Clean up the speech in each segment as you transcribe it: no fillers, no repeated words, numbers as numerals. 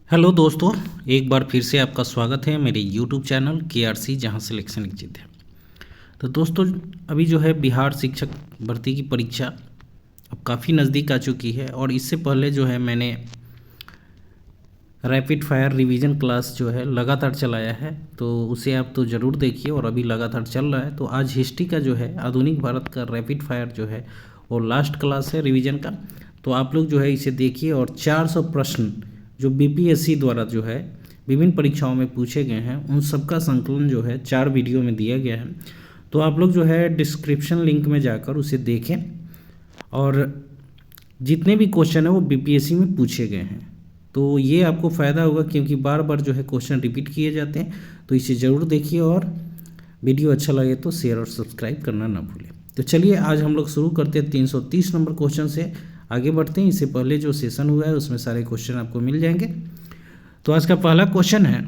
Hello दोस्तों, एक बार फिर से आपका स्वागत है मेरे यूट्यूब चैनल KRC जहां सिलेक्शन एग्जिट है। तो दोस्तों, अभी जो है बिहार शिक्षक भर्ती की परीक्षा अब काफ़ी नज़दीक आ चुकी है और इससे पहले जो है मैंने रैपिड फायर रिवीजन क्लास जो है लगातार चलाया है, तो उसे आप तो ज़रूर देखिए और अभी लगातार चल रहा है। तो आज हिस्ट्री का जो है आधुनिक भारत का रैपिड फायर जो है वो लास्ट क्लास है रिवीजन का। तो आप लोग जो है इसे देखिए और 400 प्रश्न जो BPSC द्वारा जो है विभिन्न परीक्षाओं में पूछे गए हैं उन सबका संकलन जो है 4 वीडियो में दिया गया है। तो आप लोग जो है डिस्क्रिप्शन लिंक में जाकर उसे देखें और जितने भी क्वेश्चन है वो BPSC में पूछे गए हैं। तो ये आपको फ़ायदा होगा क्योंकि बार बार जो है क्वेश्चन रिपीट किए जाते हैं। तो इसे ज़रूर देखिए और वीडियो अच्छा लगे तो शेयर और सब्सक्राइब करना ना भूलें। तो चलिए आज हम लोग शुरू करते हैं 330 नंबर क्वेश्चन से आगे बढ़ते हैं। इससे पहले जो सेशन हुआ है उसमें सारे क्वेश्चन आपको मिल जाएंगे। तो आज का पहला क्वेश्चन है,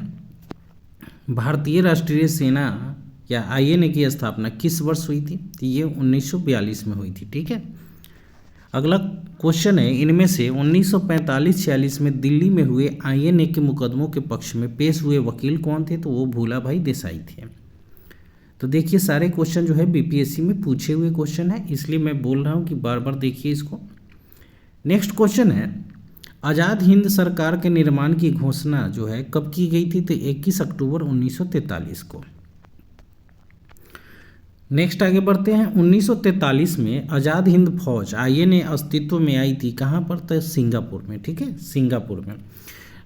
भारतीय राष्ट्रीय सेना या INA की स्थापना किस वर्ष हुई थी? तो ये 1942 में हुई थी। ठीक है। अगला क्वेश्चन है, इनमें से 1945-46 में दिल्ली में हुए INA के मुकदमों के पक्ष में पेश हुए वकील कौन थे? तो वो भूलाभाई देसाई थे। तो देखिए सारे क्वेश्चन जो है BPSC में पूछे हुए क्वेश्चन है, इसलिए मैं बोल रहा हूँ कि बार बार देखिए इसको। नेक्स्ट क्वेश्चन है, आज़ाद हिंद सरकार के निर्माण की घोषणा जो है कब की गई थी? तो 21 अक्टूबर 1943 को। नेक्स्ट आगे बढ़ते हैं, 1943 में आज़ाद हिंद फौज INA अस्तित्व में आई थी कहाँ पर? तो सिंगापुर में। ठीक है, सिंगापुर में।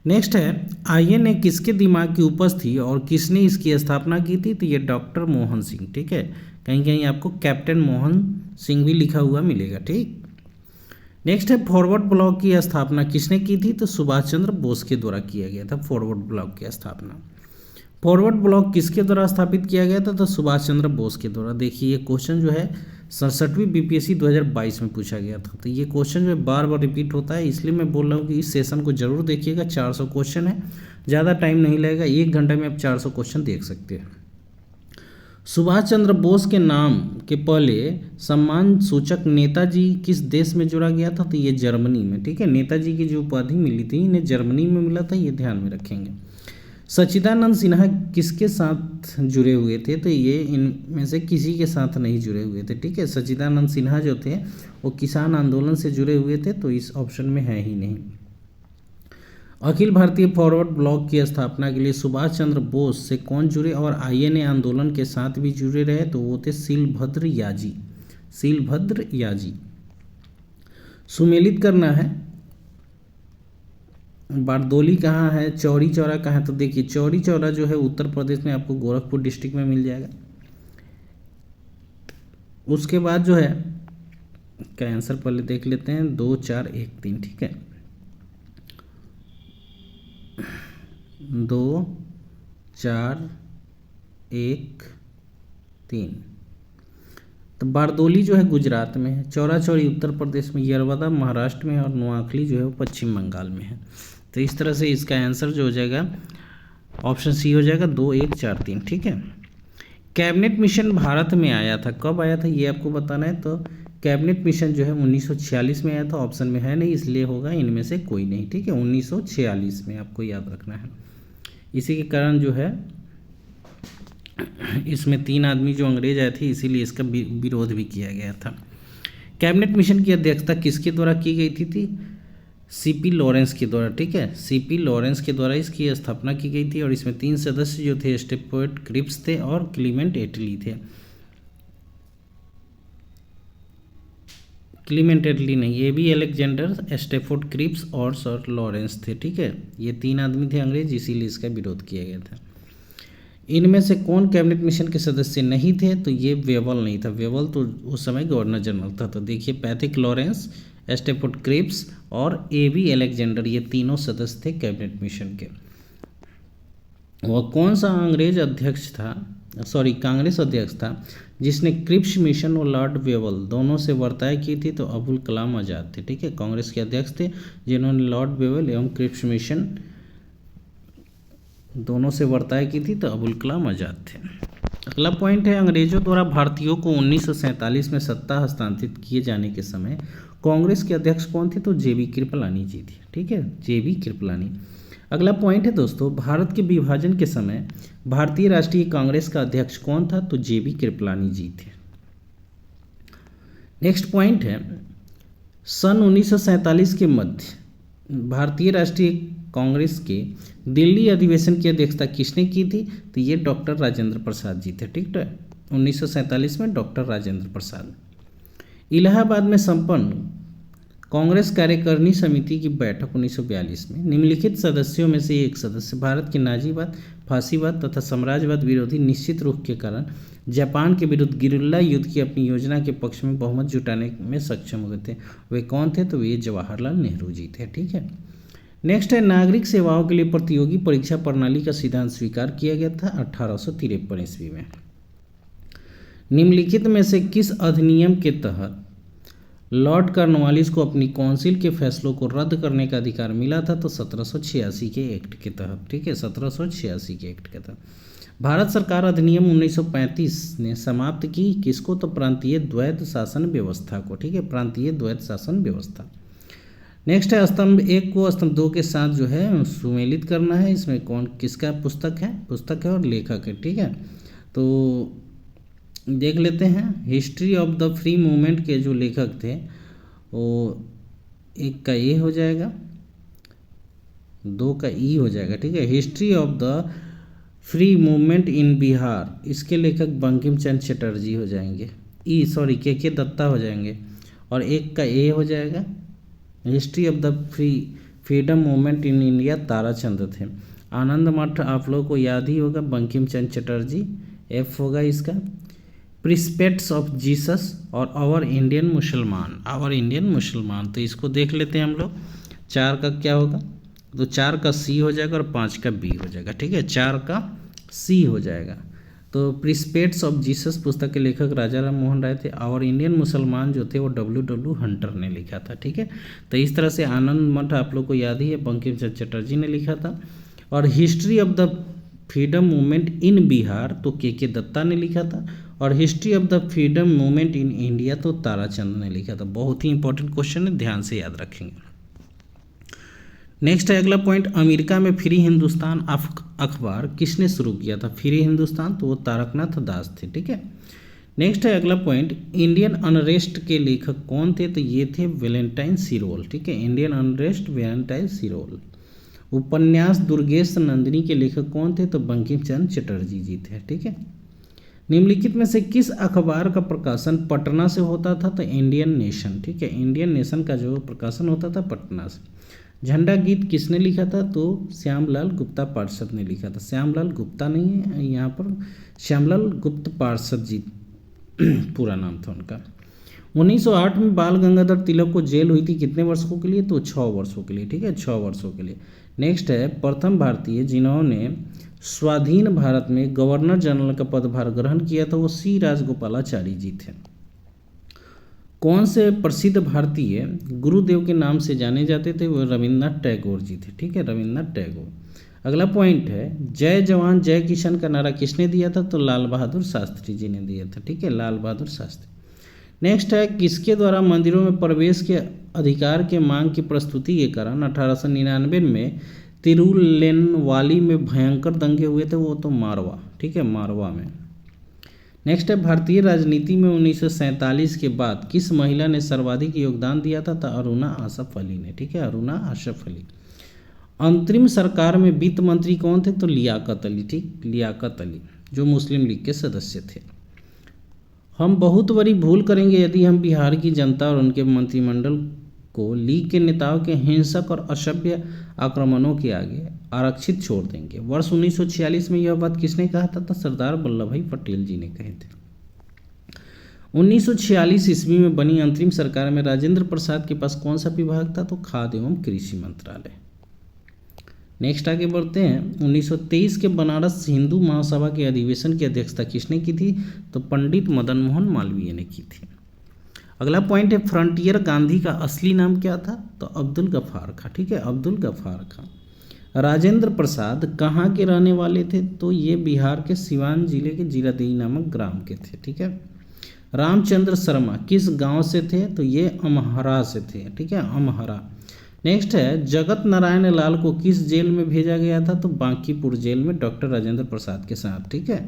नेक्स्ट है, INA किसके दिमाग की उपज थी और किसने इसकी स्थापना की थी? तो ये डॉक्टर मोहन सिंह। ठीक है, कहीं कहीं आपको कैप्टन मोहन सिंह भी लिखा हुआ मिलेगा। ठीक। नेक्स्ट है, फॉरवर्ड ब्लॉक की स्थापना किसने की थी? तो सुभाष चंद्र बोस के द्वारा किया गया था फॉरवर्ड ब्लॉक की स्थापना। फॉरवर्ड ब्लॉक किसके द्वारा स्थापित किया गया था? तो सुभाष चंद्र बोस के द्वारा। देखिए ये क्वेश्चन जो है 67वीं BPSC 2022 में पूछा गया था। तो ये क्वेश्चन जो बार बार रिपीट होता है, इसलिए मैं बोल रहा हूँ कि इस सेशन को जरूर देखिएगा। 400 क्वेश्चन है, ज़्यादा टाइम नहीं लगेगा, 1 घंटे में आप 400 क्वेश्चन देख सकते हैं। सुभाष चंद्र बोस के नाम के पहले सम्मान सूचक नेताजी किस देश में जोड़ा गया था? तो ये जर्मनी में। ठीक है, नेताजी की जो उपाधि मिली थी इन्हें जर्मनी में मिला था, ये ध्यान में रखेंगे। सच्चिदानंद सिन्हा किसके साथ जुड़े हुए थे? तो ये इनमें से किसी के साथ नहीं जुड़े हुए थे। ठीक है, सच्चिदानंद सिन्हा जो थे वो किसान आंदोलन से जुड़े हुए थे, तो इस ऑप्शन में है ही नहीं। अखिल भारतीय फॉरवर्ड ब्लॉक की स्थापना के लिए सुभाष चंद्र बोस से कौन जुड़े और INA आंदोलन के साथ भी जुड़े रहे? तो वो थे सीलभद्र याजी। सीलभद्र याजी। सुमेलित करना है, बारदोली कहाँ है, चौरी चौरा कहाँ है? तो देखिए चौरी चौरा जो है उत्तर प्रदेश में आपको गोरखपुर डिस्ट्रिक्ट में मिल जाएगा। उसके बाद जो है का आंसर पहले देख लेते हैं, 2 4 1 3। ठीक है, 2 4 1 3। तो बारदोली जो है गुजरात में है, चौरा चौरी उत्तर प्रदेश में, यरवदा महाराष्ट्र में और नोआखली जो है वो पश्चिम बंगाल में है। तो इस तरह से इसका आंसर जो हो जाएगा ऑप्शन सी हो जाएगा, 2 1 4 3। ठीक है। कैबिनेट मिशन भारत में आया था, कब आया था ये आपको बताना है। तो कैबिनेट मिशन जो है 1946 में आया था, ऑप्शन में है नहीं इसलिए होगा इनमें से कोई नहीं। ठीक है, 1946 में आपको याद रखना है। इसी के कारण जो है इसमें 3 आदमी जो अंग्रेज आए थे इसीलिए इसका विरोध भी किया गया था। कैबिनेट मिशन की अध्यक्षता किसके द्वारा की गई थी? CP लॉरेंस के द्वारा। ठीक है, CP लॉरेंस के द्वारा इसकी स्थापना की गई थी और इसमें 3 सदस्य जो थे स्टेफोर्ड क्रिप्स थे और क्लीमेंट एटली थे। क्लीमेंट एटली नहीं, ये भी अलेक्जेंडर स्टेफोर्ड क्रिप्स और सर लॉरेंस थे। ठीक है, ये 3 आदमी थे अंग्रेज, इसीलिए इसका विरोध किया गया था। इनमें से कौन कैबिनेट मिशन के सदस्य नहीं थे? तो ये वेवल नहीं था, वेवल तो उस समय गवर्नर जनरल था। तो देखिए पैथिक लॉरेंस, स्टेफोर्ड क्रिप्स और AB अलेक्जेंडर, ये तीनों सदस्य थे कैबिनेट मिशन के। वह कौन सा अंग्रेज अध्यक्ष था, कांग्रेस अध्यक्ष था जिसने क्रिप्स मिशन और लॉर्ड वेवल दोनों से वार्ताएं की थी? तो अबुल कलाम आज़ाद थे। ठीक है, कांग्रेस के अध्यक्ष थे जिन्होंने लॉर्ड वेवल एवं क्रिप्स मिशन दोनों से वार्ताएं की थी, तो अबुल कलाम आज़ाद थे। अगला पॉइंट है, अंग्रेजों द्वारा भारतीयों को 1947 में सत्ता हस्तांतरित किए जाने के समय कांग्रेस के अध्यक्ष कौन थे? तो JB कृपलानी जी थे। ठीक है, JB कृपलानी। अगला पॉइंट है दोस्तों, भारत के विभाजन के समय भारतीय राष्ट्रीय कांग्रेस का अध्यक्ष कौन था? तो जेबी कृपलानी जी थे। नेक्स्ट पॉइंट है, सन 1947 के मध्य भारतीय राष्ट्रीय कांग्रेस के दिल्ली अधिवेशन की अध्यक्षता किसने की थी? तो ये डॉक्टर राजेंद्र प्रसाद जी थे। ठीक है, 1947 में डॉक्टर राजेंद्र प्रसाद। इलाहाबाद में संपन्न कांग्रेस कार्यकारिणी समिति की बैठक 1942 में निम्नलिखित सदस्यों में से एक सदस्य भारत की नाजीवाद, फांसीवाद तथा साम्राज्यवाद विरोधी निश्चित रुख के कारण जापान के विरुद्ध गिरिल्ला युद्ध की अपनी योजना के पक्ष में बहुमत जुटाने में सक्षम हुए थे। वे कौन थे? तो वे जवाहरलाल नेहरू जी थे। ठीक है, नेक्स्ट है, नागरिक सेवाओं के लिए प्रतियोगी परीक्षा प्रणाली का सिद्धांत स्वीकार किया गया था 1853 ईस्वी में। निम्नलिखित में से किस अधिनियम के तहत लॉर्ड कॉर्नवालिस को अपनी काउंसिल के फैसलों को रद्द करने का अधिकार मिला था? तो 1786 के एक्ट के तहत। ठीक है, 1786 के एक्ट के तहत भारत सरकार अधिनियम 1935 ने समाप्त की किसको? तो प्रांतीय द्वैध शासन व्यवस्था को। ठीक है, प्रांतीय द्वैध शासन व्यवस्था। नेक्स्ट है, स्तंभ 1 को स्तंभ 2 के साथ जो है सुमेलित करना है। इसमें कौन किसका पुस्तक है और लेखक है। ठीक है, तो देख लेते हैं। History of the free movement के जो लेखक थे वो एक का ए हो जाएगा, 2 का ई हो जाएगा। ठीक है, history of the free movement in Bihar, इसके लेखक बंकिम चंद्र चटर्जी हो जाएंगे। के दत्ता हो जाएंगे। और एक का ए हो जाएगा, history of the freedom movement in India, Tarachand थे। आनंद मठ आप लोगों को याद ही होगा, बंकिम चंद्र चटर्जी, एफ होगा इसका। प्रिस्पेक्ट्स ऑफ जीसस और आवर इंडियन मुसलमान, तो इसको देख लेते हैं हम लोग। 4 का क्या होगा? तो 4 का सी हो जाएगा और 5 का बी हो जाएगा। ठीक है, 4 का सी हो जाएगा। तो प्रिस्पेक्ट्स ऑफ जीसस पुस्तक के लेखक राजा राम मोहन राय थे। और इंडियन मुसलमान जो थे वो W हंटर ने लिखा था। ठीक है, तो इस तरह से आनंद मठ आप लोग को याद ही है, बंकिम चंद्र चटर्जी ने लिखा था। और history of the freedom movement in Bihar तो के दत्ता ने लिखा था। और history of the freedom movement in India तो ताराचंद ने लिखा था। बहुत ही इंपॉर्टेंट क्वेश्चन है, ध्यान से याद रखेंगे। नेक्स्ट है अगला पॉइंट, अमेरिका में फ्री हिंदुस्तान अखबार किसने शुरू किया था? फ्री हिंदुस्तान तो वो तारकनाथ दास थे। ठीक है, नेक्स्ट है अगला पॉइंट, इंडियन अनरेस्ट के लेखक कौन थे? तो ये थे वैलेंटाइन सिरोल। ठीक है, इंडियन अनरेस्ट वैलेंटाइन सिरोल। उपन्यास दुर्गेश नंदिनी के लेखक कौन थे? तो बंकिम चंद्र चटर्जी जी थे। ठीक है, निम्नलिखित में से किस अखबार का प्रकाशन पटना से होता था? तो इंडियन नेशन। ठीक है, इंडियन नेशन का जो प्रकाशन होता था पटना से। झंडा गीत किसने लिखा था? तो श्यामलाल गुप्ता पार्षद ने लिखा था। श्यामलाल गुप्ता नहीं है यहाँ पर, श्यामलाल गुप्त पार्षद जी पूरा नाम था उनका। 1908 में बाल गंगाधर तिलक को जेल हुई थी कितने वर्षों के लिए? तो 6 वर्षों के लिए। ठीक है, 6 वर्षों के लिए। नेक्स्ट है, प्रथम भारतीय जिन्होंने स्वाधीन भारत में गवर्नर जनरल का पदभार ग्रहण किया था वो सी राजगोपालाचारी जी थे। कौन से प्रसिद्ध भारतीय गुरुदेव के नाम से जाने जाते थे? वो रविन्द्रनाथ टैगोर जी थे। ठीक है, रविन्द्रनाथ टैगोर। अगला पॉइंट है, जय जवान जय किसान का नारा किसने दिया था? तो लाल बहादुर शास्त्री जी ने दिया था। ठीक है, लाल बहादुर शास्त्री। नेक्स्ट है, किसके द्वारा मंदिरों में प्रवेश के अधिकार के मांग की प्रस्तुति के कारण 1899 में तिरुलेनवाली में भयंकर दंगे हुए थे? वो तो मारवा। ठीक है, मारवा में। नेक्स्ट है, भारतीय राजनीति में 1947 के बाद किस महिला ने सर्वाधिक योगदान दिया था? तो अरुणा आसफ अली ने। ठीक है, अरुणा आसफ अली। अंतरिम सरकार में वित्त मंत्री कौन थे? तो लियाकत अली। ठीक, लियाकत अली जो मुस्लिम लीग के सदस्य थे। हम बहुत बड़ी भूल करेंगे यदि हम बिहार की जनता और उनके मंत्रिमंडल को लीग के नेताओं के हिंसक और असभ्य आक्रमणों के आगे आरक्षित छोड़ देंगे। वर्ष 1946 में यह बात किसने कहा था? तो सरदार वल्लभ भाई पटेल जी ने कहे थे। 1946 ईस्वी में बनी अंतरिम सरकार में राजेंद्र प्रसाद के पास कौन सा विभाग था? तो खाद्य एवं कृषि मंत्रालय। नेक्स्ट आगे बढ़ते हैं, 1923 के बनारस हिंदू महासभा के अधिवेशन की अध्यक्षता किसने की थी? तो पंडित मदन मोहन मालवीय ने की थी। अगला पॉइंट है, फ्रंटियर गांधी का असली नाम क्या था? तो अब्दुल गफ्फार खां। ठीक है, अब्दुल गफ्फार खां। राजेंद्र प्रसाद कहाँ के रहने वाले थे? तो ये बिहार के सिवान जिले के जीरादेई नामक ग्राम के थे। ठीक है, रामचंद्र शर्मा किस गांव से थे? तो ये अमहरा से थे। ठीक है, अमहरा। नेक्स्ट है जगत नारायण लाल को किस जेल में भेजा गया था, तो बांकीपुर जेल में डॉक्टर राजेंद्र प्रसाद के साथ। ठीक है।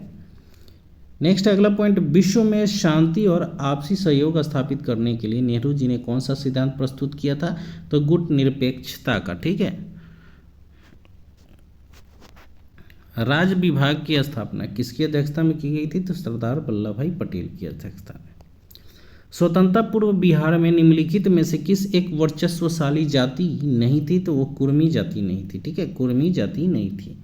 नेक्स्ट अगला पॉइंट, विश्व में शांति और आपसी सहयोग स्थापित करने के लिए नेहरू जी ने कौन सा सिद्धांत प्रस्तुत किया था, तो गुट निरपेक्षता का। ठीक है। राज्य विभाग की स्थापना किसकी अध्यक्षता में की गई थी, तो सरदार वल्लभ भाई पटेल की अध्यक्षता में। स्वतंत्रता पूर्व बिहार में निम्नलिखित में से किस एक वर्चस्वशाली जाति नहीं थी, तो वो कुर्मी जाति नहीं थी। ठीक है, कुर्मी जाति नहीं थी।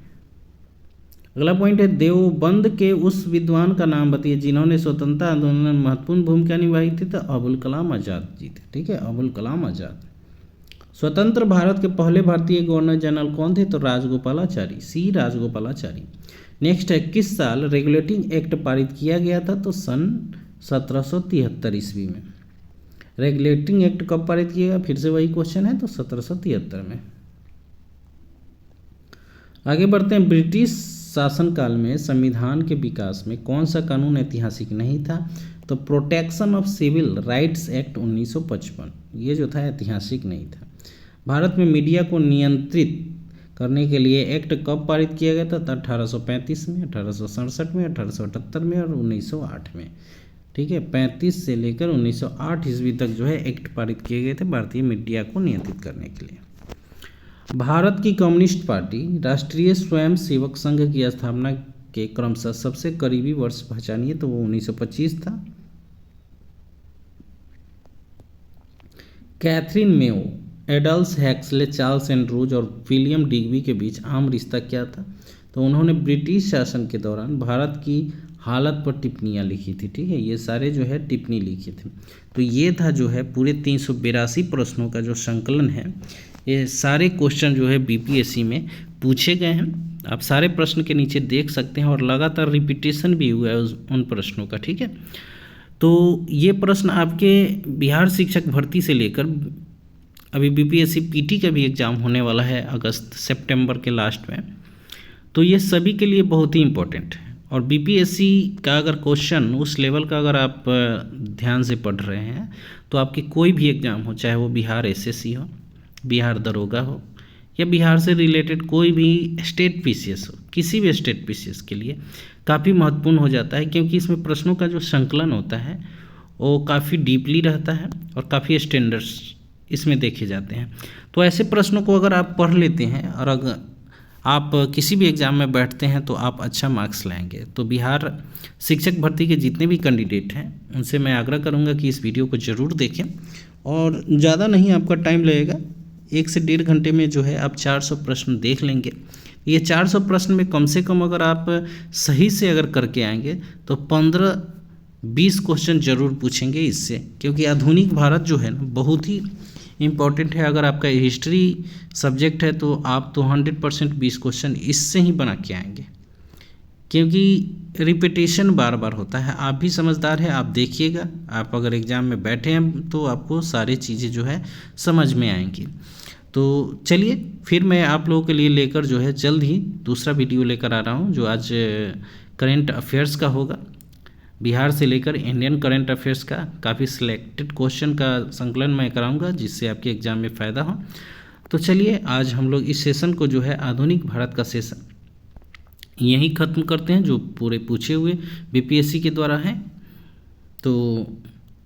अगला पॉइंट है देवबंद के उस विद्वान का नाम बताइए जिन्होंने स्वतंत्रता आंदोलन में महत्वपूर्ण भूमिका निभाई थी, तो अबुल कलाम आजाद जी थे। ठीक है, अबुल कलाम आजाद। स्वतंत्र भारत के पहले भारतीय गवर्नर जनरल कौन थे, तो राजगोपालाचारी, सी राजगोपालाचारी। नेक्स्ट है किस साल रेगुलेटिंग एक्ट पारित किया गया था, तो सन 1773 ईस्वी में। रेगुलेटिंग एक्ट कब पारित किया गया, फिर से वही क्वेश्चन है, तो 1773 में। आगे बढ़ते हैं, ब्रिटिश शासनकाल में संविधान के विकास में कौन सा कानून ऐतिहासिक नहीं था, तो protection of civil rights act 1955, ये जो था ऐतिहासिक नहीं था। भारत में मीडिया को नियंत्रित करने के लिए एक्ट कब पारित किया गया था, तो 1835 में, 1867 में, 1878 में और 1908 में। ठीक है, 35 से लेकर 1908 ईस्वी तक जो है एक्ट पारित किए गए थे भारतीय मीडिया को नियंत्रित करने के लिए। भारत की कम्युनिस्ट पार्टी राष्ट्रीय स्वयं सेवक संघ की स्थापना के क्रमशः सबसे करीबी वर्ष पहचानिए, तो वो 1925 था। Katherine Mayo, Adolf Huxley, Charles Andrews और विलियम डिग्बी के बीच आम रिश्ता क्या था, तो उन्होंने ब्रिटिश शासन के दौरान भारत की हालत पर टिप्पणियाँ लिखी थी। ठीक है, ये सारे जो है टिप्पणी लिखे थे। तो ये था जो है पूरे 382 प्रश्नों का जो संकलन है, ये सारे क्वेश्चन जो है बीपीएससी में पूछे गए हैं। आप सारे प्रश्न के नीचे देख सकते हैं और लगातार रिपीटेशन भी हुआ है उन प्रश्नों का। ठीक है, तो ये प्रश्न आपके बिहार शिक्षक भर्ती से लेकर अभी बीपीएससी पीटी का भी एग्ज़ाम होने वाला है अगस्त सितंबर के लास्ट में, तो ये सभी के लिए बहुत ही इम्पोर्टेंट है। और बीपीएससी का अगर क्वेश्चन उस लेवल का अगर आप ध्यान से पढ़ रहे हैं, तो आपके कोई भी एग्ज़ाम हो, चाहे वो बिहार एसएससी हो, बिहार दरोगा हो, या बिहार से रिलेटेड कोई भी स्टेट पीसीएस हो, किसी भी स्टेट पीसीएस के लिए काफ़ी महत्वपूर्ण हो जाता है, क्योंकि इसमें प्रश्नों का जो संकलन होता है वो काफ़ी डीपली रहता है और काफ़ी स्टैंडर्ड्स इसमें देखे जाते हैं। तो ऐसे प्रश्नों को अगर आप पढ़ लेते हैं और अगर आप किसी भी एग्ज़ाम में बैठते हैं तो आप अच्छा मार्क्स लाएंगे। तो बिहार शिक्षक भर्ती के जितने भी कैंडिडेट हैं उनसे मैं आग्रह करूंगा कि इस वीडियो को ज़रूर देखें, और ज़्यादा नहीं आपका टाइम लगेगा, 1 से 1.5 घंटे में जो है आप 400 प्रश्न देख लेंगे। ये 400 प्रश्न में कम से कम अगर आप सही से अगर करके आएंगे तो 15-20 क्वेश्चन ज़रूर पूछेंगे इससे, क्योंकि आधुनिक भारत जो है ना बहुत ही इम्पॉर्टेंट है। अगर आपका हिस्ट्री सब्जेक्ट है तो आप तो 100% 20 क्वेश्चन इससे ही बना के आएंगे, क्योंकि रिपीटेशन बार बार होता है। आप भी समझदार हैं, आप देखिएगा, आप अगर एग्ज़ाम में बैठे हैं तो आपको सारी चीज़ें जो है समझ में आएंगी। तो चलिए फिर मैं आप लोगों के लिए लेकर जो है जल्द ही दूसरा वीडियो लेकर आ रहा हूँ, जो आज करेंट अफेयर्स का होगा। बिहार से लेकर इंडियन करंट अफेयर्स का काफ़ी सिलेक्टेड क्वेश्चन का संकलन मैं कराऊंगा, जिससे आपके एग्ज़ाम में फ़ायदा हो। तो चलिए आज हम लोग इस सेशन को जो है आधुनिक भारत का सेशन यहीं ख़त्म करते हैं, जो पूरे पूछे हुए बीपीएससी के द्वारा हैं। तो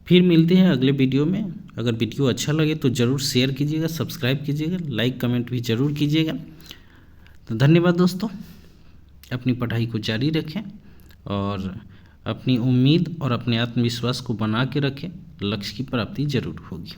फिर मिलते हैं अगले वीडियो में। अगर वीडियो अच्छा लगे तो ज़रूर शेयर कीजिएगा, सब्सक्राइब कीजिएगा, लाइक कमेंट भी ज़रूर कीजिएगा। तो धन्यवाद दोस्तों, अपनी पढ़ाई को जारी रखें और अपनी उम्मीद और अपने आत्मविश्वास को बना के रखें, लक्ष्य की प्राप्ति जरूर होगी।